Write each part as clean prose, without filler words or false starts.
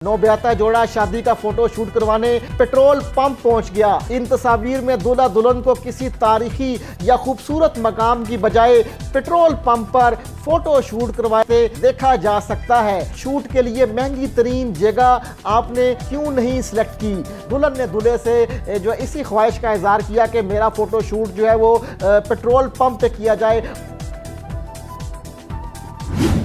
नौब्याता जोड़ा शादी का फोटो शूट करवाने पेट्रोल पंप पहुंच गया। इन तस्वीर में दूल्हा दुल्हन को किसी तारीखी या खूबसूरत मकाम की बजाय पेट्रोल पंप पर फोटो शूट करवाते देखा जा सकता है। शूट के लिए महंगी तरीन जगह आपने क्यों नहीं सिलेक्ट की? दुल्हन ने दूल्हे से जो इसी ख्वाहिश का इजहार किया कि मेरा फोटो शूट जो है वो पेट्रोल पंप पे किया जाए।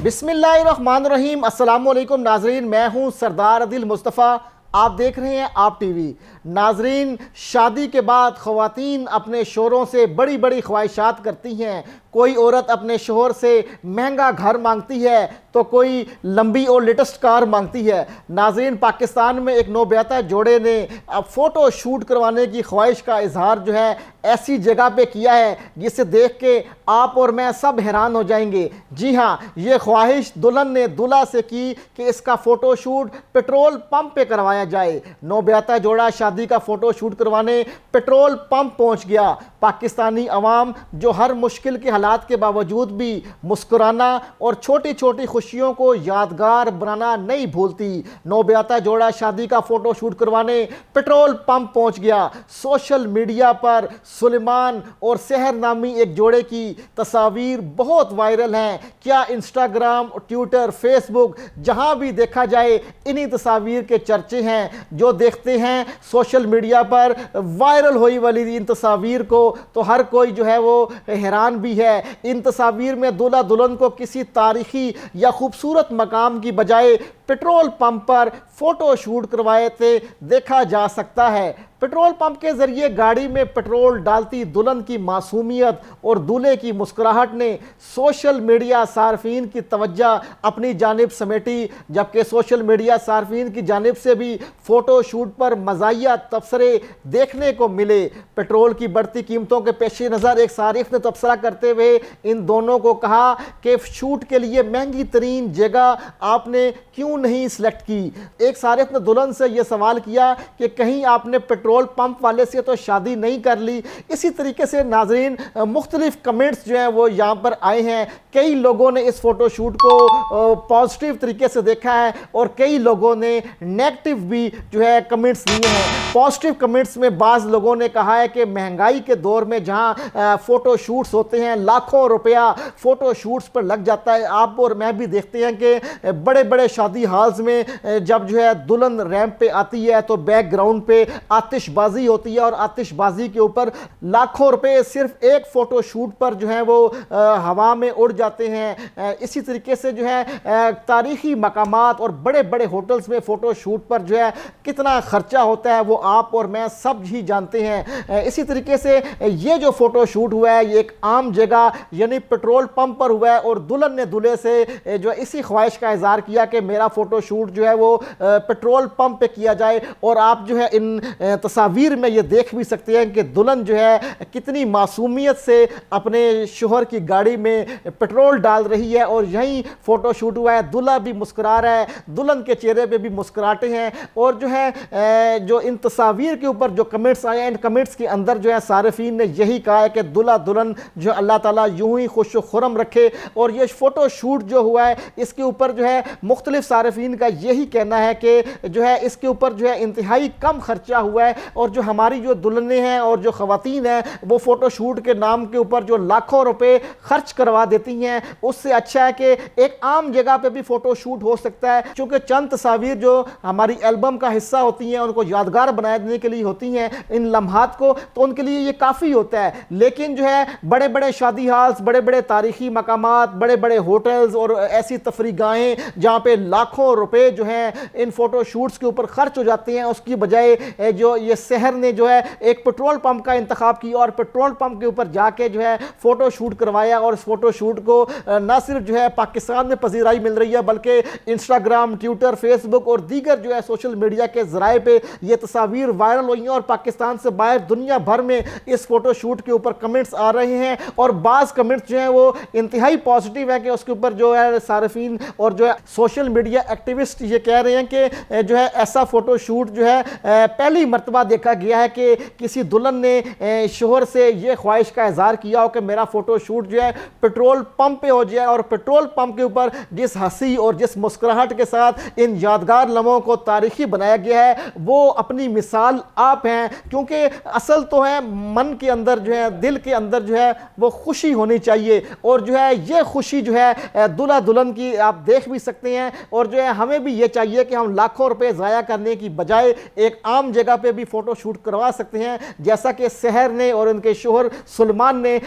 बिस्मिल्लाहिर्रहमानिर्रहीम, अस्सलामुअलैकुम नाजरीन, मैं हूं सरदार आदिल मुस्तफ़ा। आप देख रहे हैं आप टीवी। नाजरीन, शादी के बाद ख़वातीन अपने शोहरों से बड़ी बड़ी ख्वाहिशात करती हैं। कोई औरत अपने शोहर से महंगा घर मांगती है तो कोई लंबी और लेटेस्ट कार मांगती है। नाजरीन, पाकिस्तान में एक नौब्याता जोड़े ने अब फ़ोटो शूट करवाने की ख्वाहिश का इजहार जो है ऐसी जगह पे किया है जिसे देख के आप और मैं सब हैरान हो जाएंगे। जी हाँ, ये ख्वाहिश दुल्हन ने दूल्हा से की कि इसका फ़ोटो शूट पेट्रोल पंप पे करवाया जाए। नौब्याता जोड़ा शादी का फ़ोटो शूट करवाने पेट्रोल पंप पहुंच गया। पाकिस्तानी अवाम जो हर मुश्किल के हालात के बावजूद भी मुस्कुराना और छोटी छोटी खुशियों को यादगार बनाना नहीं भूलती। नौब्याता जोड़ा शादी का फ़ोटो शूट करवाने पेट्रोल पंप पहुंच गया। सोशल मीडिया पर सुलेमान और सहर नामी एक जोड़े की तस्वीर बहुत वायरल हैं। क्या इंस्टाग्राम, ट्विटर, फेसबुक जहां भी देखा जाए इन्हीं तस्वीर के चर्चे हैं। जो देखते हैं सोशल मीडिया पर वायरल होई वाली इन तस्वीर को तो हर कोई जो है वो हैरान भी है। इन तस्वीर में दूल्हा दुल्हन को किसी तारीखी या खूबसूरत मकाम की बजाय पेट्रोल पंप पर फोटो शूट करवाए थे देखा जा सकता है। पेट्रोल पंप के जरिए गाड़ी में पेट्रोल डालती दुल्हन की मासूमियत और दूल्हे की मुस्कुराहट ने सोशल मीडिया सार्फिन की तवज्जो अपनी जानिब समेटी, जबकि सोशल मीडिया सार्फिन की जानिब से भी फ़ोटो शूट पर मज़ाहिया तबसरे देखने को मिले। पेट्रोल की बढ़ती कीमतों के पेश नज़र एक सारिफ ने तबसरा करते हुए इन दोनों को कहा कि शूट के लिए महंगी तरीन जगह आपने क्यों नहीं सिलेक्ट की। एक सारिफ ने दुल्हन से यह सवाल किया कि कहीं आपने पेट्रोल पंप वाले से तो शादी नहीं कर ली। इसी तरीके से नाजरीन मुख्तलिफ कमेंट्स जो हैं वो यहाँ पर आए हैं। कई लोगों ने इस फोटो शूट को पॉजिटिव तरीके से देखा है और कई लोगों ने नेगेटिव भी जो है कमेंट्स दिए हैं। पॉजिटिव कमेंट्स में बाज़ लोगों ने कहा है कि महंगाई के दौर में जहाँ फ़ोटो शूट्स होते हैं लाखों रुपया फ़ोटो शूट्स पर लग जाता है। आप और मैं भी देखते हैं कि बड़े बड़े शादी हॉल्स में जब जो है दुल्हन रैंप पे आती है तो बैकग्राउंड पे आतिशबाजी होती है और आतिशबाजी के ऊपर लाखों रुपए सिर्फ एक फ़ोटो शूट पर जो है वो हवा में उड़ जाते हैं। इसी तरीके से जो है तारीख़ी मकामात और बड़े बड़े होटल्स में फ़ोटो शूट पर जो है कितना ख़र्चा होता है वो आप और मैं सब ही जानते हैं। इसी तरीके से ये जो फ़ोटो शूट हुआ है ये एक आम जगह यानी पेट्रोल पंप पर हुआ है और दुल्हन ने दूल्हे से जो इसी ख्वाहिश का इजहार किया कि मेरा फ़ोटो शूट जो है वो पेट्रोल पंप पे किया जाए। और आप जो है इन तस्वीर में ये देख भी सकते हैं कि दुल्हन जो है कितनी मासूमियत से अपने शोहर की गाड़ी में पेट्रोल डाल रही है और यहीं फ़ोटो शूट हुआ है। दूल्हा भी मुस्कुरा रहा है, दुल्हन के चेहरे पे भी मुस्कुराहटें हैं। और जो है जो इन तस्वीर के ऊपर जो कमेंट्स आए हैं इन कमेंट्स के अंदर जो है सारिफीन ने यही कहा है कि दूल्हा दुल्हन जो अल्लाह ताला यूं ही खुश खुरम रखे। और ये फ़ोटो शूट जो हुआ है इसके ऊपर जो है मुख्तलिफ सारिफीन का यही कहना है कि जो है इसके ऊपर जो है इंतहाई कम खर्चा हुआ है और जो हमारी जो दुल्हनें हैं और जो ख़वातीन हैं वो फ़ोटो शूट के नाम के ऊपर जो लाखों रुपए खर्च करवा देती हैं उससे अच्छा है कि एक आम जगह पे भी फ़ोटो शूट हो सकता है। क्योंकि चंद तस्वीर जो हमारी एल्बम का हिस्सा होती हैं उनको यादगार बनाने के लिए होती हैं इन लम्हात को, तो उनके लिए ये काफ़ी होता है। लेकिन जो है बड़े बड़े शादी हॉल्स, बड़े बड़े तारीख़ी मकामात, बड़े बड़े होटल्स और ऐसी तफरीगाहें जहाँ पे लाखों रुपए जो है इन फ़ोटो शूट्स के ऊपर खर्च हो जाते हैं, उसकी बजाय जो ये शहर ने जो है एक पेट्रोल पंप का इंतखाब किया और पेट्रोल पंप के ऊपर जाके जो है फ़ोटो शूट करवाया। और इस फ़ोटो शूट को न सिर्फ जो है पाकिस्तान में पजीराई मिल रही है बल्कि इंस्टाग्राम, ट्विटर, फेसबुक और दीगर जो है सोशल मीडिया के ज़राए पे ये तस्वीर वायरल हुई हैं और पाकिस्तान से बाहर दुनिया भर में इस फ़ोटो शूट के ऊपर कमेंट्स आ रहे हैं। और बाज़ कमेंट्स जो हैं वो इंतहाई पॉजिटिव है कि उसके ऊपर जो है सारिफीन और जो है सोशल मीडिया एक्टिविस्ट ये कह रहे हैं कि जो है ऐसा फ़ोटो शूट जो है पहली मरतबा مرتبہ دیکھا گیا ہے کہ کسی دلہن نے شوہر سے یہ خواہش کا اظہار کیا ہو کہ میرا فوٹو شوٹ جو ہے پیٹرول پمپ پہ ہو جائے، اور پیٹرول پمپ کے اوپر جس ہنسی اور جس مسکراہٹ کے ساتھ ان یادگار لمحوں کو تاریخی بنایا گیا ہے وہ اپنی مثال آپ ہیں، کیونکہ اصل تو ہے من کے اندر جو ہے، دل کے اندر جو ہے وہ خوشی ہونی چاہیے، اور جو ہے یہ خوشی جو ہے دلہا دلہن کی آپ دیکھ بھی سکتے ہیں، اور جو ہے ہمیں بھی یہ چاہیے کہ ہم لاکھوں روپے ضائع کرنے کی بجائے ایک عام جگہ پہ بھی فوٹو شوٹ کروا سکتے ہیں، جیسا کہ سحر نے اور ان کے شوہر سلمان نے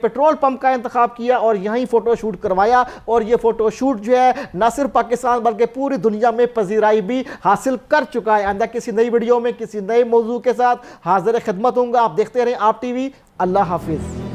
پیٹرول پمپ کا انتخاب کیا اور یہیں فوٹو شوٹ کروایا، اور یہ فوٹو شوٹ جو ہے نہ صرف پاکستان بلکہ پوری دنیا میں پذیرائی بھی حاصل کر چکا ہے۔ آئندہ کسی نئی ویڈیو میں کسی نئے موضوع کے ساتھ حاضر خدمت ہوں گا۔ آپ دیکھتے رہیں آپ ٹی وی۔ اللہ حافظ۔